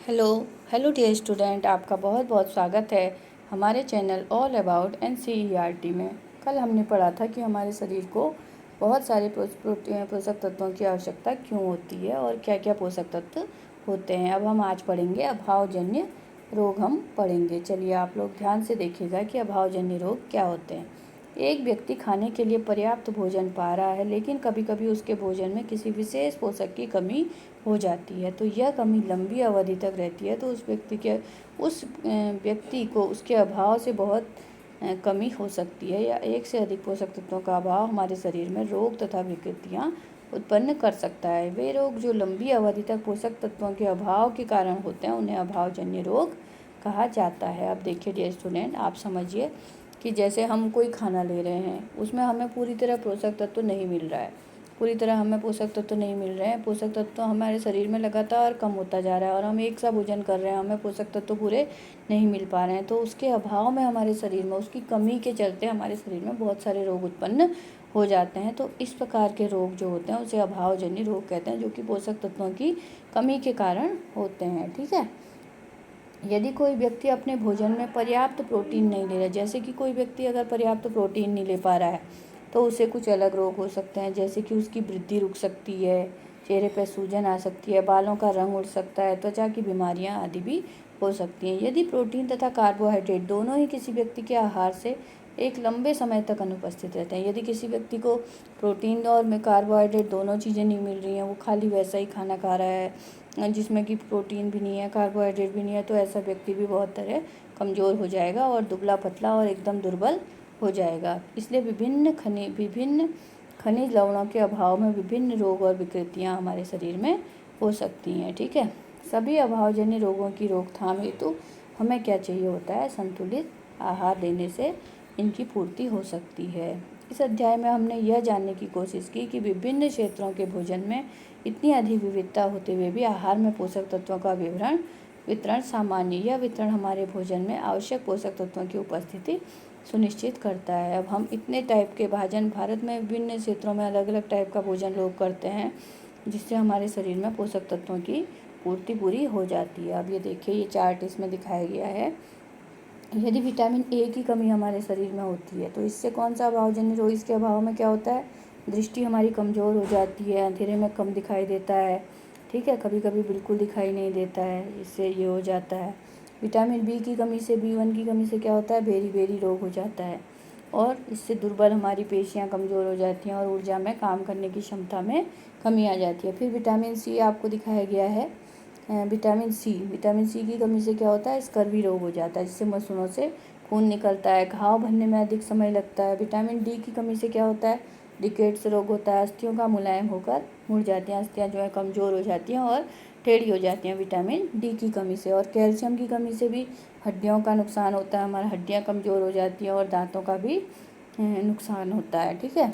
Hello hello dear student, आपका बहुत बहुत स्वागत है हमारे चैनल ऑल अबाउट एनसीईआरटी में। कल हमने पढ़ा था कि हमारे शरीर को बहुत सारे पोषक तत्वों की आवश्यकता क्यों होती है और क्या क्या पोषक तत्व होते हैं। अब हम आज पढ़ेंगे अभावजन्य रोग हम पढ़ेंगे। चलिए आप लोग ध्यान से देखिएगा कि अभावजन्य रोग क्या होते हैं। एक व्यक्ति खाने के लिए पर्याप्त भोजन पा रहा है, लेकिन कभी कभी उसके भोजन में किसी विशेष पोषक की कमी हो जाती है। तो यह कमी लंबी अवधि तक रहती है, तो उस व्यक्ति को उसके अभाव से बहुत कमी हो सकती है, या एक से अधिक पोषक तत्वों का अभाव हमारे शरीर में रोग तथा विकृतियाँ उत्पन्न कर सकता है। वे रोग जो लंबी अवधि तक पोषक तत्वों के अभाव के कारण होते हैं, उन्हें अभावजन्य रोग कहा जाता है। अब देखिए डियर स्टूडेंट, आप समझिए कि जैसे हम कोई खाना ले रहे हैं, उसमें हमें पूरी तरह पोषक तत्व नहीं मिल रहा है, पोषक तत्व हमारे शरीर में लगातार कम होता जा रहा है और हम एक सा भोजन कर रहे हैं, हमें पोषक तत्व पूरे नहीं मिल पा रहे हैं। तो उसके अभाव में हमारे शरीर में, उसकी कमी के चलते हमारे शरीर में बहुत सारे रोग उत्पन्न हो जाते हैं। तो इस प्रकार के रोग जो होते हैं उसे अभावजन्य रोग कहते हैं, जो कि पोषक तत्वों की कमी के कारण होते हैं। ठीक है। यदि कोई व्यक्ति अपने भोजन में पर्याप्त प्रोटीन नहीं ले रहा, जैसे कि कोई व्यक्ति अगर पर्याप्त प्रोटीन नहीं ले पा रहा है, तो उसे कुछ अलग रोग हो सकते हैं, जैसे कि उसकी वृद्धि रुक सकती है, चेहरे पर सूजन आ सकती है, बालों का रंग उड़ सकता है, त्वचा की बीमारियां आदि भी हो सकती हैं। यदि प्रोटीन तथा कार्बोहाइड्रेट दोनों ही किसी व्यक्ति के आहार से एक लंबे समय तक अनुपस्थित रहते हैं, यदि किसी व्यक्ति को प्रोटीन और में कार्बोहाइड्रेट दोनों चीज़ें नहीं मिल रही हैं, वो खाली वैसा ही खाना खा रहा है जिसमें कि प्रोटीन भी नहीं है, कार्बोहाइड्रेट भी नहीं है, तो ऐसा व्यक्ति भी बहुत तरह कमज़ोर हो जाएगा और दुबला पतला और एकदम दुर्बल हो जाएगा। इसलिए विभिन्न खनिज लवणों के अभाव में विभिन्न रोग और विकृतियां हमारे शरीर में हो सकती हैं। ठीक है। सभी अभावजन्य रोगों की रोकथाम हेतु हमें क्या चाहिए होता है? संतुलित आहार लेने से इनकी पूर्ति हो सकती है। इस अध्याय में हमने यह जानने की कोशिश की कि विभिन्न क्षेत्रों के भोजन में इतनी अधिक विविधता होते हुए भी आहार में पोषक तत्वों का वितरण सामान्य। यह वितरण हमारे भोजन में आवश्यक पोषक तत्वों की उपस्थिति सुनिश्चित करता है। अब हम इतने टाइप के भोजन, भारत में विभिन्न क्षेत्रों में अलग अलग टाइप का भोजन लोग करते हैं, जिससे हमारे शरीर में पोषक तत्वों की पूर्ति पूरी हो जाती है। अब ये देखिए, ये चार्ट इसमें दिखाया गया है। यदि विटामिन ए की कमी हमारे शरीर में होती है, तो इससे कौन सा अभावजन्य रोग? इसके अभाव में क्या होता है? दृष्टि हमारी कमज़ोर हो जाती है, अंधेरे में कम दिखाई देता है। ठीक है, कभी कभी बिल्कुल दिखाई नहीं देता है, इससे ये हो जाता है। विटामिन बी की कमी से, B1 की कमी से क्या होता है? बेरी रोग हो जाता है, और इससे दुर्बल हमारी पेशियां कमज़ोर हो जाती हैं और ऊर्जा में काम करने की क्षमता में कमी आ जाती है। फिर विटामिन सी आपको दिखाया गया है। विटामिन सी की कमी से क्या होता है? स्कर्वी रोग हो जाता है, जिससे मसूड़ों से खून निकलता है, घाव भरने में अधिक समय लगता है। विटामिन डी की कमी से क्या होता है? रिकेट्स रोग होता है, अस्थियों का मुलायम होकर मुड़ जाती हैं, अस्थियाँ जो है कमज़ोर हो जाती हैं और टेढ़ी हो जाती हैं विटामिन डी की कमी से। और कैल्शियम की कमी से भी हड्डियों का नुकसान होता है, हमारी हड्डियाँ कमज़ोर हो जाती हैं और दांतों का भी नुकसान होता है। ठीक है।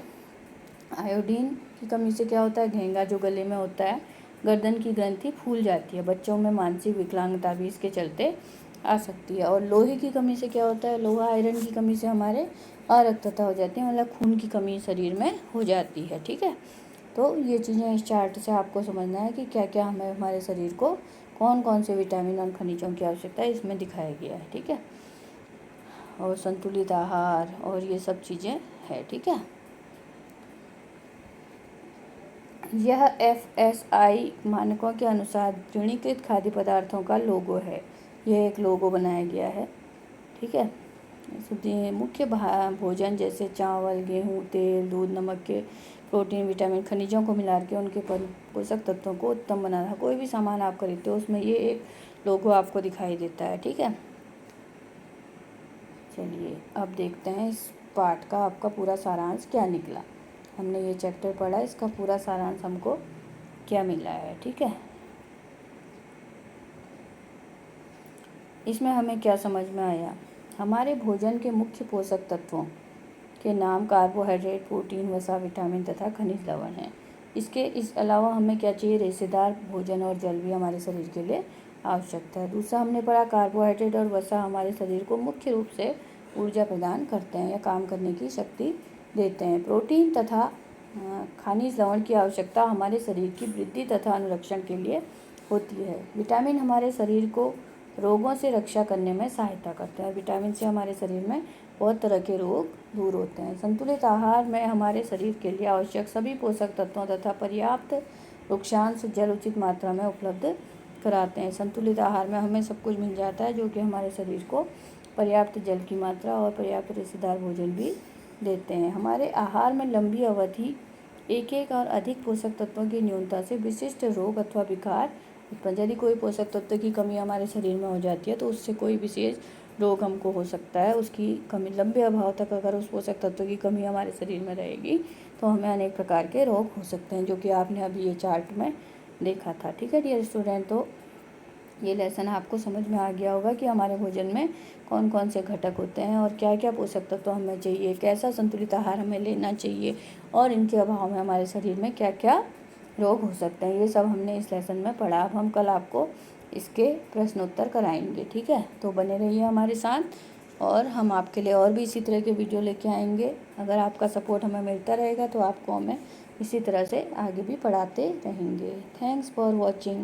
आयोडीन की कमी से क्या होता है? घेंगा जो गले में होता है, गर्दन की ग्रंथि फूल जाती है, बच्चों में मानसिक विकलांगता भी इसके चलते आ सकती है। और लोहे की कमी से क्या होता है? लोहा आयरन की कमी से हमारे अरक्तता हो जाती है, मतलब खून की कमी शरीर में हो जाती है। ठीक है। तो ये चीज़ें इस चार्ट से आपको समझना है कि क्या क्या हमें, हमारे शरीर को कौन कौन से विटामिन और खनिजों की आवश्यकता है, इसमें दिखाया गया है। ठीक है। और संतुलित आहार और ये सब चीज़ें है। ठीक है। यह FSI मानकों के अनुसार तृणीकृत खाद्य पदार्थों का लोगो है। यह एक लोगो बनाया गया है। ठीक है। मुख्य भोजन जैसे चावल, गेहूँ, तेल, दूध, नमक के प्रोटीन, विटामिन, खनिजों को मिला के उनके पोषक तत्वों को उत्तम बनाना। कोई भी सामान आप खरीदते हो उसमें ये एक लोगो आपको दिखाई देता है। ठीक है। चलिए अब देखते हैं इस पाठ का आपका पूरा सारांश क्या निकला। हमने ये चैप्टर पढ़ा, इसका पूरा सारांश हमको क्या मिला है। ठीक है। इसमें हमें क्या समझ में आया? हमारे भोजन के मुख्य पोषक तत्वों के नाम कार्बोहाइड्रेट, प्रोटीन, वसा, विटामिन तथा खनिज लवण हैं। इस अलावा हमें क्या चाहिए? रेशेदार भोजन और जल भी हमारे शरीर के लिए आवश्यकता है। दूसरा हमने पढ़ा, कार्बोहाइड्रेट और वसा हमारे शरीर को मुख्य रूप से ऊर्जा प्रदान करते हैं या काम करने की शक्ति देते हैं। प्रोटीन तथा खनिज लवण की आवश्यकता हमारे शरीर की वृद्धि तथा अनुरक्षण के लिए होती है। विटामिन हमारे शरीर को रोगों से रक्षा करने में सहायता करते हैं। विटामिन से हमारे शरीर में बहुत तरह के रोग दूर होते हैं। संतुलित आहार में हमारे शरीर के लिए आवश्यक सभी पोषक तत्वों तथा पर्याप्त वृक्षांश जल उचित मात्रा में उपलब्ध कराते हैं। संतुलित आहार में हमें सब कुछ मिल जाता है, जो कि हमारे शरीर को पर्याप्त जल की मात्रा और पर्याप्त रेशेदार भोजन भी देते हैं। हमारे आहार में लंबी अवधि एक और अधिक पोषक तत्वों की न्यूनता से विशिष्ट रोग अथवा विकार उत्पन्न, यदि कोई पोषक तत्व की कमी हमारे शरीर में हो जाती है तो उससे कोई विशेष रोग हमको हो सकता है। उसकी कमी लंबे अभाव तक अगर उस पोषक तत्व की कमी हमारे शरीर में रहेगी तो हमें अनेक प्रकार के रोग हो सकते हैं, जो कि आपने अभी ये चार्ट में देखा था। ठीक है डियर स्टूडेंट, तो ये लेसन आपको समझ में आ गया होगा कि हमारे भोजन में कौन कौन से घटक होते हैं और क्या क्या पोषक तत्व हमें चाहिए, कैसा संतुलित आहार हमें लेना चाहिए और इनके अभाव में हमारे शरीर में क्या क्या रोग हो सकते हैं। ये सब हमने इस लेसन में पढ़ा। अब हम कल आपको इसके प्रश्नोत्तर कराएंगे। ठीक है, तो बने रहिए हमारे साथ और हम आपके लिए और भी इसी तरह के वीडियो लेके आएंगे। अगर आपका सपोर्ट हमें मिलता रहेगा तो आपको हमें इसी तरह से आगे भी पढ़ाते रहेंगे। Thanks for watching.